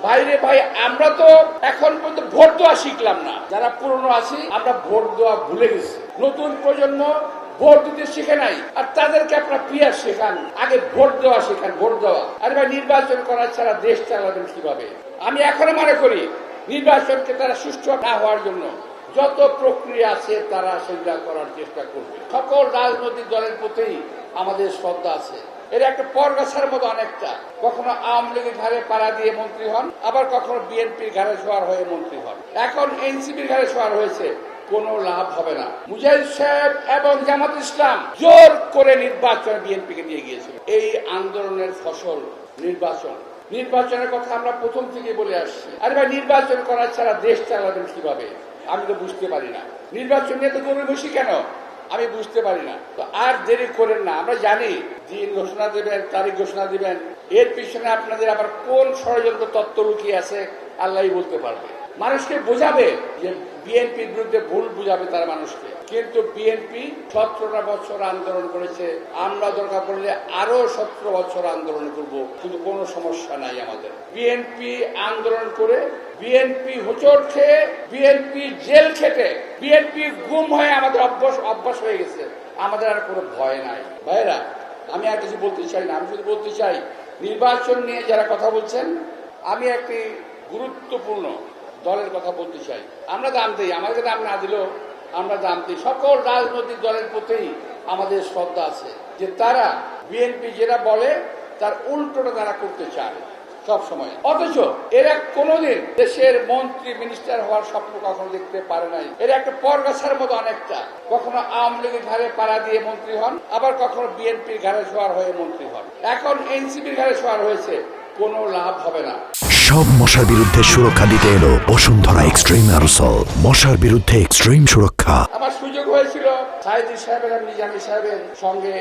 বাইরে ভাই আমরা তো এখন পর্যন্ত ভোট দেওয়া শিখলাম না। যারা পুরনো আছি আমরা ভোট দেওয়া ভুলে গেছি। নতুন প্রজন্ম ভোট দিতে শিখে নাই, আর তাদেরকে আপনারা পিয়ার শেখান, আগে ভোট দেওয়া শেখান, ভোট দেওয়া। আরে ভাই নির্বাচন করা ছাড়া দেশ চালাবেন কিভাবে? আমি এখনো মনে করি নির্বাচনকে তারা সুষ্ঠু না হওয়ার জন্য যত প্রক্রিয়া আছে তারা সেটা করার চেষ্টা করবে। সকল রাজনৈতিক দলের প্রতি আমাদের শ্রদ্ধা আছে। এর একটা পরগাছার মতো অনেকটা, কখনো আওয়ামী লীগের ঘাড়ে পাড়া দিয়ে মন্ত্রী হন, আবার কখনো বিএনপির ঘাড়ে সওয়ার হয়ে মন্ত্রী হন। এখন এনসিপির ঘাড়ে সওয়ার হয়েছে, কোনো লাভ হবে না। মুজাহিদ সাহেব এবং জামাত ইসলাম জোর করে নির্বাচনে বিএনপিকে নিয়ে গিয়েছিল। এই আন্দোলনের ফসল নির্বাচন। নির্বাচনের কথা আমরা প্রথম থেকে বলে আসছি। আরে ভাই নির্বাচন করা ছাড়া দেশ চালাবেন কিভাবে? আমি তো বুঝতে পারি না। নির্বাচন নিয়ে তো গরু বসি কেন আমি বুঝতে পারি না। তো আর দেরি করেন না। আমরা জানি দিন ঘোষণা দেবেন, তারিখ ঘোষণা দিবেন, এর পিছনে আপনাদের আবার কোন ষড়যন্ত্র তত্ত্ব লুকিয়ে আছে আল্লাহই বলতে পারবে। মানুষকে বোঝাবে যে বিএনপির বিরুদ্ধে ভুল বুঝাবে তারা মানুষকে। কিন্তু বিএনপি 17টা বছর আন্দোলন করেছে, আমরা দরকার পড়লে আরো 17 বছর আন্দোলন করব, কিন্তু কোনো সমস্যা নাই আমাদের। বিএনপি আন্দোলন করে, বিএনপি হোঁচট খেয়ে, বিএনপি জেল খেটে, বিএনপি গুম হয়ে আমাদের অভ্যাস হয়ে গেছে। আমাদের আর কোনো ভয় নাই। ভাইরা আমি আর কিছু বলতে চাই না, আমি শুধু বলতে চাই নির্বাচন নিয়ে যারা কথা বলছেন, আমি একটি গুরুত্বপূর্ণ দলের কথা বলতে চাই। আমরা দাম দিই, আমাদেরকে দাম না দিলেও আমরা দাম দিই। সকল রাজনৈতিক দলের প্রতি আমাদের শ্রদ্ধা আছে যে তারা বিএনপি যেটা বলে তার উল্টোটা তারা করতে চায় সব সময়। অথচ এরা কোনোদিন দেশের মন্ত্রী মিনিস্টার হওয়ার স্বপ্ন কখনো দেখতে পারে নাই। এরা একটা পরগাছার মতো অনেকটা, কখনো আওয়ামী লীগের ঘাড়ে পাড়া দিয়ে মন্ত্রী হন, আবার কখনো বিএনপির ঘাড়ে সওয়ার হয়ে মন্ত্রী হন। এখন এনসিপির ঘাড়ে সওয়ার হয়েছে, কোনো লাভ হবে না। সব মশার বিরুদ্ধে সুরক্ষা দিতে এলো বসুন্ধরা এক্সট্রিম অ্যারোসল। মশার বিরুদ্ধে এক্সট্রিম সুরক্ষা। আমার সুযোগ হয়েছিল সাইদি সাহেবের আর নিজামী সাহেবের সঙ্গে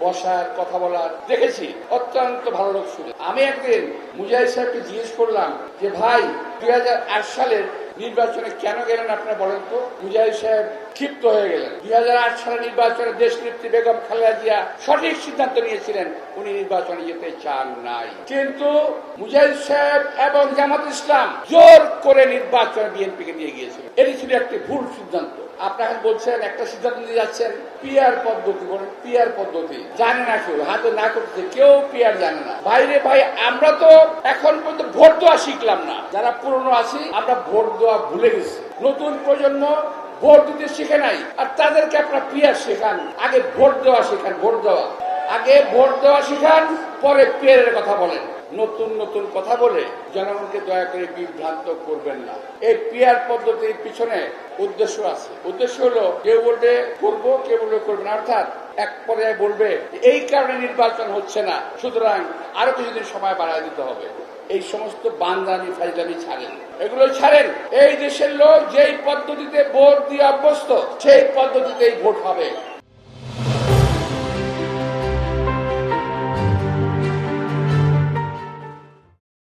বসার, কথা বলার, দেখেছি অত্যন্ত ভালো লোক শুনে। আমি একদিন মুজাহিদ সাহেবকে জিজ্ঞেস করলাম যে ভাই 2008 সালের নির্বাচনে কেন গেলেন আপনারা বলেন তো? মুজাহিদ সাহেব ক্ষিপ্ত হয়ে গেলেন। 2008 সালের নির্বাচনে দেশ নেত্রী বেগম খালেদা জিয়া সঠিক সিদ্ধান্ত নিয়েছিলেন, উনি নির্বাচনে যেতে চান নাই। কিন্তু মুজাহিদ সাহেব এবং জামাত ইসলাম জোর করে নির্বাচনে বিএনপিকে নিয়ে গিয়েছিল। এটি ছিল একটি ভুল সিদ্ধান্ত। আপনারা বলছেন একটা সিদ্ধান্ত নিয়ে যাচ্ছেন, পিয়ার পদ্ধতি বলেন। পিয়ার পদ্ধতি জানে না কেউ, হাতে না করতে কেউ পিয়ার জানে না। বাইরে ভাই আমরা তো এখন পর্যন্ত ভোট দেওয়া শিখলাম না। যারা পুরনো আছি আমরা ভোট দেওয়া ভুলে গেছি। নতুন প্রজন্ম ভোট দিতে শিখে নাই, আর তাদেরকে আপনারা পিয়ার শেখান, আগে ভোট দেওয়া শেখান, ভোট দেওয়া। আগে ভোট দেওয়া শিখান, পরে পিয়ারের কথা বলেন। নতুন নতুন কথা বলে জনগণকে দয়া করে বিভ্রান্ত করবেন না। এই পিয়ার পদ্ধতির পিছনে উদ্দেশ্য আছে। উদ্দেশ্য হলো কেউ বলবে করবো, কেউ বলবে করবে না। অর্থাৎ এক পর্যায়ে বলবে এই কারণে নির্বাচন হচ্ছে না, সুতরাং আরো কিছুদিন সময় বাড়ায় দিতে হবে। এই সমস্ত বান্দানি ফাইজলামি ছাড়েন, এগুলো ছাড়েন। এই দেশের লোক যেই পদ্ধতিতে ভোট দিয়ে অভ্যস্ত সেই পদ্ধতিতেই ভোট হবে।